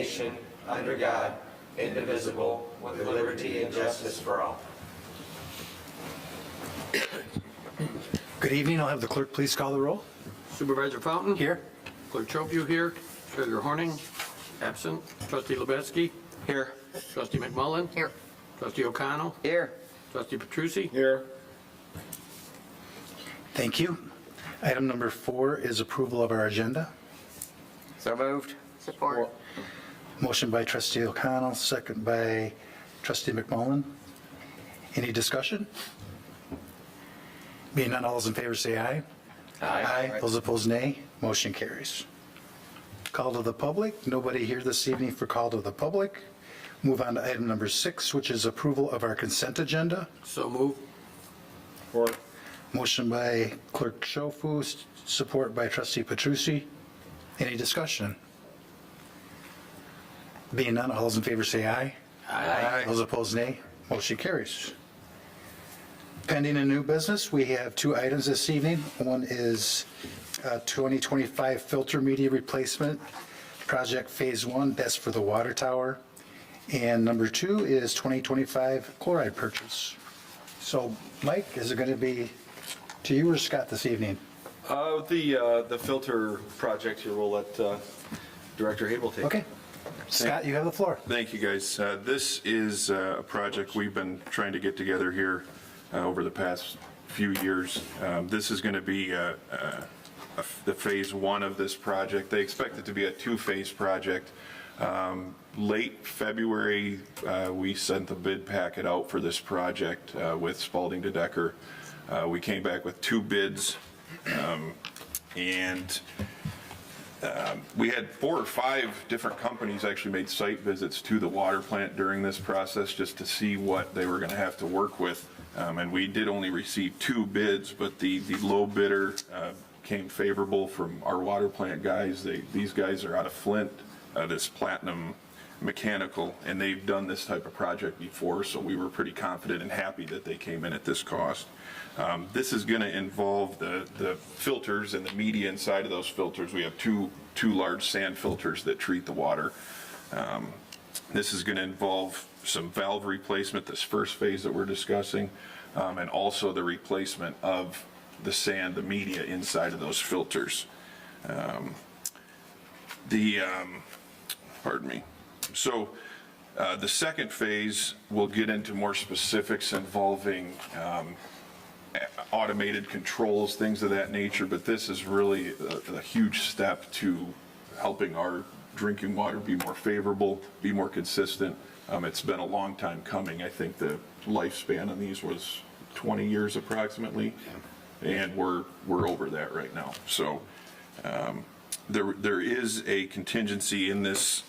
nation, under God, indivisible, with liberty and justice for all. Good evening. I'll have the clerk please call the roll. Supervisor Fountain? Here. Clerk Trofeo here. Treasurer Horning? Absent. Trustee Lubetsky? Here. Trustee McMullen? Here. Trustee O'Connell? Here. Trustee Petrucci? Here. Thank you. Item number 4 is approval of our agenda. So moved. Support. Motion by trustee O'Connell, second by trustee McMullen. Any discussion? Being none, all those in favor say aye. Aye. Those opposed, nay. Motion carries. Call to the public. Nobody here this evening for call to the public. Move on to item number 6, which is approval of our consent agenda. So move. Support. Motion by clerk Schofu, support by trustee Petrucci. Any discussion? Being none, all those in favor say aye. Aye. Those opposed, nay. Motion carries. Pending in new business, we have 2 items this evening. One is 2025 filter media replacement project phase 1. That's for the water tower. And number 2 is 2025 chloride purchase. So, Mike, is it going to be to you or Scott this evening? The filter project here, we'll let Director Habel take. Okay. Scott, you have the floor. Thank you, guys. This is a project we've been trying to get together here over the past few years. This is going to be the phase 1 of this project. They expect it to be a 2-phase project. Late February, we sent the bid packet out for this project with Spalding to Decker. We came back with 2 bids, and we had 4 or 5 different companies actually made site visits to the water plant during this process just to see what they were going to have to work with. And we did only receive 2 bids, but the low bidder came favorable from our water plant guys. These guys are out of Flint, this Platinum Mechanical, and they've done this type of project before, so we were pretty confident and happy that they came in at this cost. This is going to involve the filters and the media inside of those filters. We have two large sand filters that treat the water. This is going to involve some valve replacement, this first phase that we're discussing, and also the replacement of the sand, the media inside of those filters. Pardon me. So the second phase will get into more specifics involving automated controls, things of that nature, but this is really a huge step to helping our drinking water be more favorable, be more consistent. It's been a long time coming. I think the lifespan on these was 20 years approximately, and we're over that right now. So there is a contingency in this.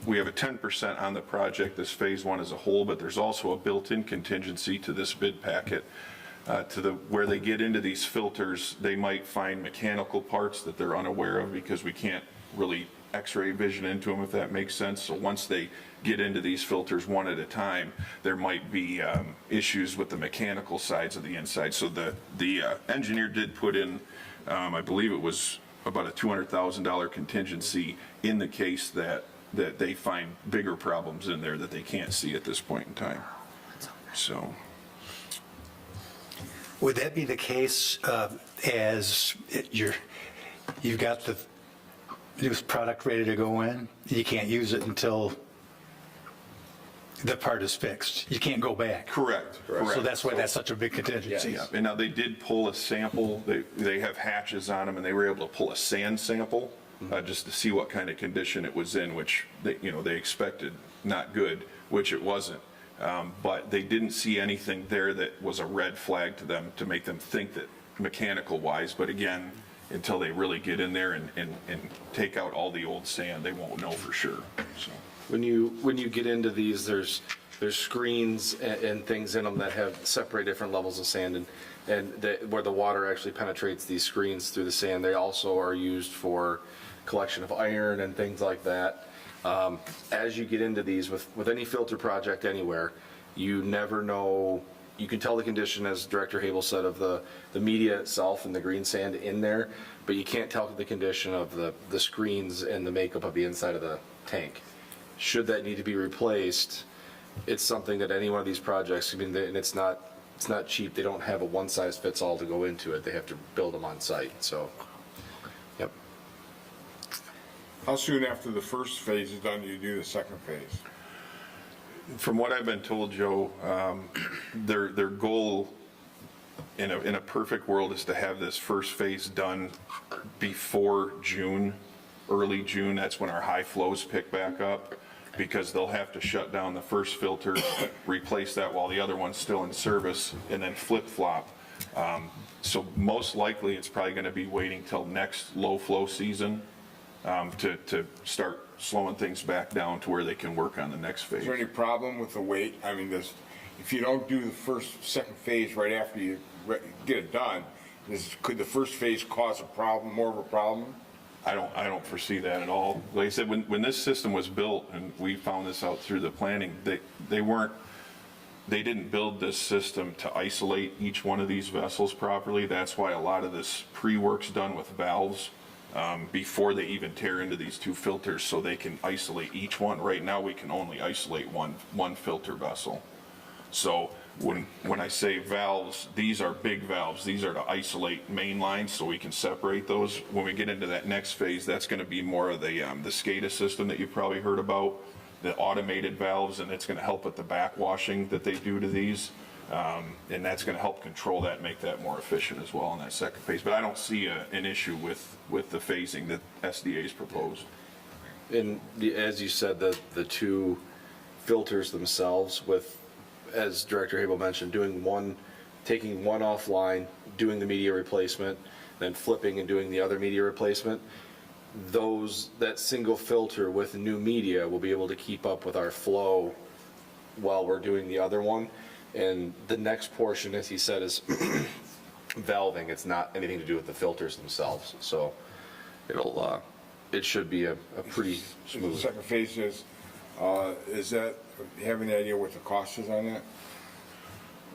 We have a 10% on the project, this phase 1 as a whole, but there's also a built-in contingency to this bid packet. Where they get into these filters, they might find mechanical parts that they're unaware of because we can't really x-ray vision into them, if that makes sense. So once they get into these filters one at a time, there might be issues with the mechanical sides of the inside. So the engineer did put in, I believe it was about a $200,000 contingency in the case that they find bigger problems in there that they can't see at this point in time. So. Would that be the case as you've got the new product ready to go in, you can't use it until the part is fixed? You can't go back? Correct. So that's why that's such a big contingency. Yeah, and now they did pull a sample. They have hatches on them, and they were able to pull a sand sample just to see what kind of condition it was in, which they expected not good, which it wasn't. But they didn't see anything there that was a red flag to them to make them think that mechanical wise. But again, until they really get in there and take out all the old sand, they won't know for sure. So When you get into these, there's screens and things in them that have separate different levels of sand, and where the water actually penetrates these screens through the sand. They also are used for collection of iron and things like that. As you get into these with any filter project anywhere, you never know. You can tell the condition, as Director Habel said, of the media itself and the green sand in there, but you can't tell the condition of the screens and the makeup of the inside of the tank. should that need to be replaced, it's something that any one of these projects, I mean, and it's not cheap. They don't have a one-size-fits-all to go into it. They have to build them on site, so, yep. How soon after the first phase is done do you do the second phase? From what I've been told, Joe, their goal in a perfect world is to have this first phase done before June, early June. That's when our high flows pick back up, because they'll have to shut down the first filter, replace that while the other one's still in service, and then flip-flop. So most likely, it's probably going to be waiting till next low flow season to start slowing things back down to where they can work on the next phase. Is there any problem with the wait? I mean, if you don't do the second phase right after you get it done, could the first phase cause a problem, more of a problem? I don't foresee that at all. Like I said, when this system was built, and we found this out through the planning, they didn't build this system to isolate each one of these vessels properly. That's why a lot of this pre-work's done with valves before they even tear into these two filters, so they can isolate each one. Right now, we can only isolate one filter vessel. So when I say valves, these are big valves. These are to isolate main lines so we can separate those. When we get into that next phase, that's going to be more of the SCADA system that you've probably heard about, the automated valves, and it's going to help with the backwashing that they do to these. And that's going to help control that, make that more efficient as well in that second phase. But I don't see an issue with the phasing that SDA's proposed. And as you said, the two filters themselves with, as Director Habel mentioned, taking one offline, doing the media replacement, then flipping and doing the other media replacement, that single filter with new media will be able to keep up with our flow while we're doing the other one. And the next portion, as he said, is valving. It's not anything to do with the filters themselves. So it should be a pretty The smooth. second phase is that, you have any idea what the cost is on that?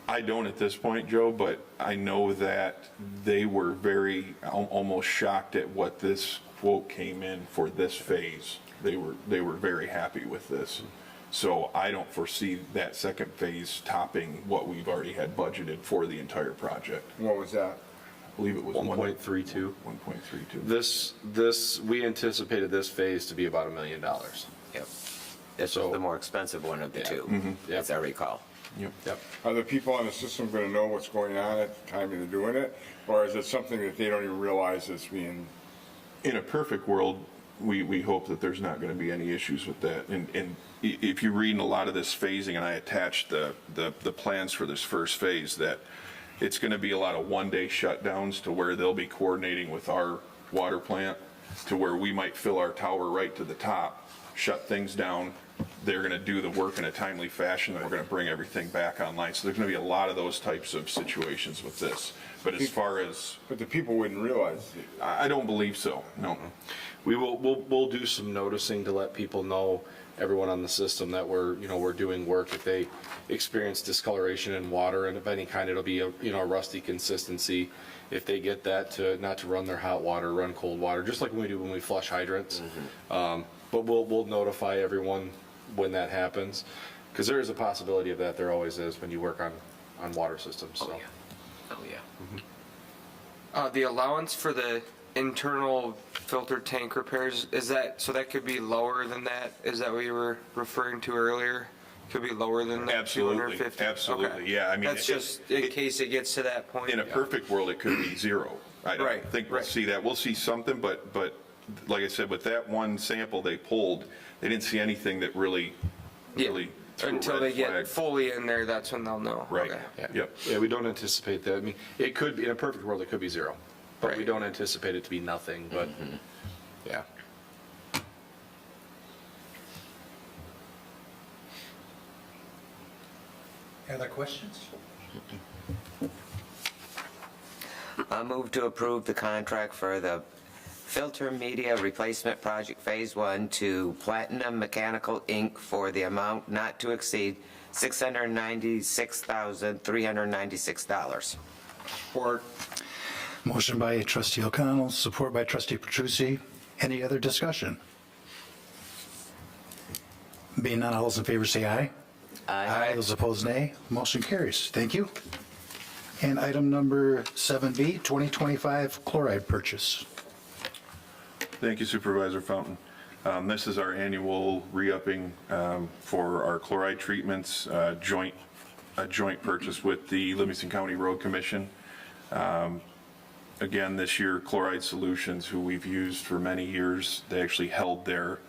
I don't at this point, Joe, but I know that they were very, almost shocked at what this quote came in for this phase. They were very happy with this. So I don't foresee that second phase topping what we've already had budgeted for the entire project. What was that? I believe it was 1.32. 1.32. We anticipated this phase to be about $1 million. Yep. This was the more expensive one of the two, as I recall. Yep. Are the people on the system going to know what's going on at the time they're doing it? Or is it something that they don't even realize is being? In a perfect world, we hope that there's not going to be any issues with that. And if you read in a lot of this phasing, and I attached the plans for this first phase, that it's going to be a lot of one-day shutdowns to where they'll be coordinating with our water plant to where we might fill our tower right to the top, shut things down. They're going to do the work in a timely fashion, and we're going to bring everything back online. So there's going to be a lot of those types of situations with this. But as far as, But the people wouldn't realize. I don't believe so, no. We'll do some noticing to let people know, everyone on the system, that we're doing work. If they experience discoloration in water and of any kind, it'll be a rusty consistency. If they get that, not to run their hot water, run cold water, just like when we flush hydrants. But we'll notify everyone when that happens, because there is a possibility of that. There always is when you work on water systems. So. Oh, yeah. The allowance for the internal filter tank repairs, is that, so that could be lower than that? Is that what you were referring to earlier? Could be lower than that? Absolutely, 250? absolutely, Okay. yeah. I mean, That's just in case it gets to that point? in a perfect world, it could be zero. I don't Right, think we'll right. see that. We'll see something, but like I said, with that one sample they pulled, they didn't see anything that really threw a Until red they flag. get fully in there, that's when they'll know. Right, Okay. yep. Yeah, we don't anticipate that. I mean, it could be, in a perfect world, it could be zero, but we Right. don't anticipate it to be nothing. But yeah. Other questions? I move to approve the contract for the filter media replacement project phase 1 to Platinum Mechanical Inc. for the amount not to exceed $696,396. Support. Motion by trustee O'Connell, support by trustee Petrucci. Any other discussion? Being none, all those in favor say aye. Aye. Those opposed, nay. Motion carries. Thank you. And item number 7B, 2025 chloride purchase. Thank you Supervisor Fountain. This is our annual re-upping for our chloride treatments, a joint purchase with the Livingston County Road Commission. Again, this year Chloride Solutions, who we've used for many years, they actually held their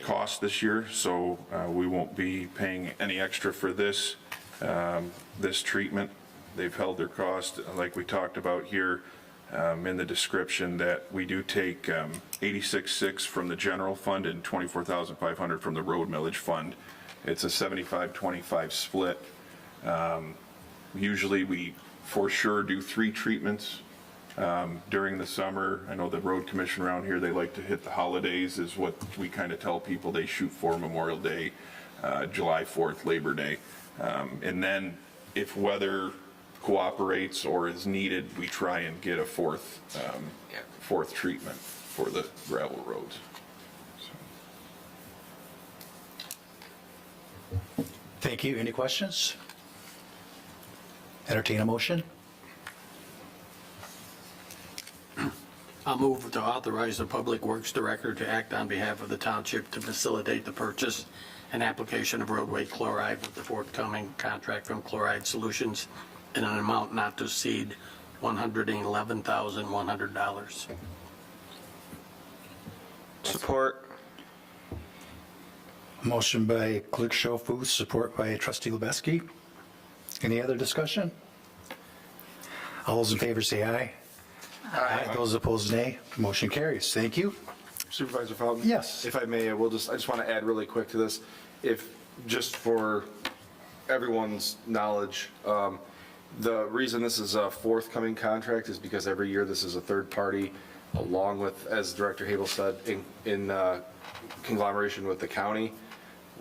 cost this year, so we won't be paying any extra for this treatment. They've held their cost, like we talked about here in the description, that we do take 86.6 from the general fund and 24,500 from the road millage fund. It's a 75-25 split. Usually we for sure do 3 treatments during the summer. I know the road commission around here, they like to hit the holidays, is what we kind of tell people they shoot for: Memorial Day, July 4th, Labor Day. And then if weather cooperates or is needed, we try and get a fourth treatment for the gravel roads. Thank you. Any questions? Entertain a motion. I'll move to authorize the Public Works Director to act on behalf of the township to facilitate the purchase and application of roadway chloride with the forthcoming contract from Chloride Solutions in an amount not to exceed $111,100. Support. Motion by Clerk Schofield, support by Trustee Lubeski. Any other discussion? All those in favor say aye. Aye. Those opposed, nay. Motion carries. Thank you. Supervisor Fountain? Yes. If I may, I just want to add really quick to this. Just for everyone's knowledge, the reason this is a forthcoming contract is because every year this is a third party, along with, as Director Habel said, in conglomeration with the county.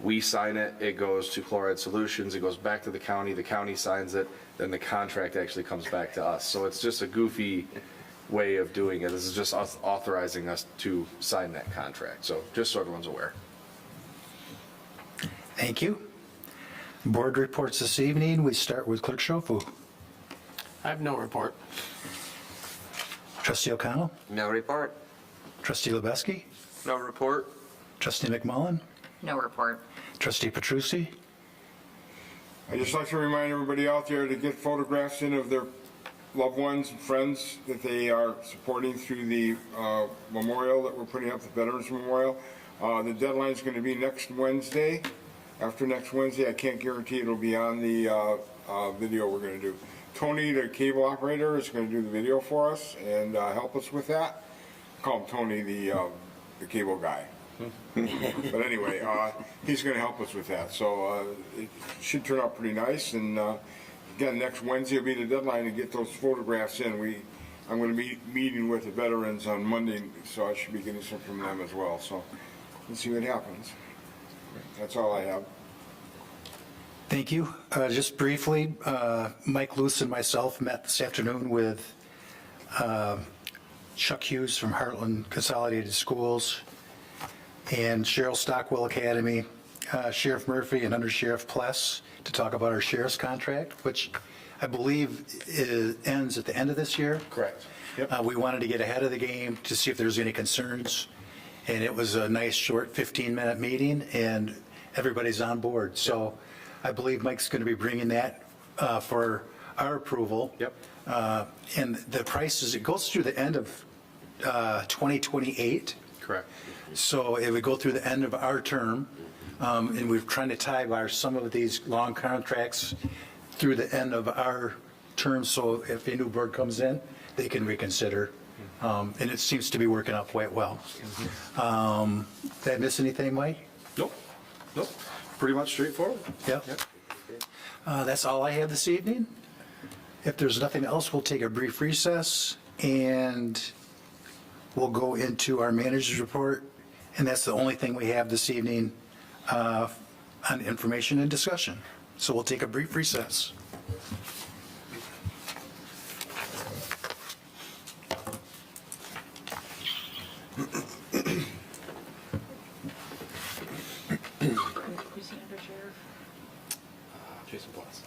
We sign it, it goes to Chloride Solutions, it goes back to the county signs it, then the contract actually comes back to us. So it's just a goofy way of doing it. This is just us authorizing us to sign that contract. So just so everyone's aware. Thank you. Board reports this evening. We start with Clerk Schofield. I have no report. Trustee O'Connell. No report. Trustee Lubeski. No report. Trustee McMullen. No report. Trustee Petrucci. I'd just like to remind everybody out there to get photographs in of their loved ones and friends that they are supporting through the memorial that we're putting up, the Veterans Memorial. The deadline's going to be next Wednesday. After next Wednesday, I can't guarantee it'll be on the video we're going to do. Tony, the cable operator, is going to do the video for us and help us with that. Call him Tony, the cable guy. But anyway, he's going to help us with that. So it should turn out pretty nice. And again, next Wednesday will be the deadline to get those photographs in. I'm going to be meeting with the veterans on Monday, so I should be getting some from them as well. So let's see what happens. That's all I have. Thank you. Just briefly, Mike Luce and myself met this afternoon with Chuck Hughes from Heartland Consolidated Schools and Cheryl Stockwell Academy, Sheriff Murphy and Under Sheriff Pless to talk about our sheriff's contract, which I believe ends at the end of this year. Correct. Yep. We wanted to get ahead of the game to see if there's any concerns, and it was a nice short 15-minute meeting, and everybody's on board. So I believe Mike's going to be bringing that for our approval. Yep. And the prices, it goes through the end of 2028. Correct. So it would go through the end of our term, and we're trying to tie some of these long contracts through the end of our term, so if a new board comes in, they can reconsider. And it seems to be working out quite well. Did I miss anything, Mike? Nope. Pretty much straightforward. Yep. That's all I have this evening. If there's nothing else, we'll take a brief recess, and we'll go into our manager's report. And that's the only thing we have this evening on information and discussion. So we'll take a brief recess. Jason Plus.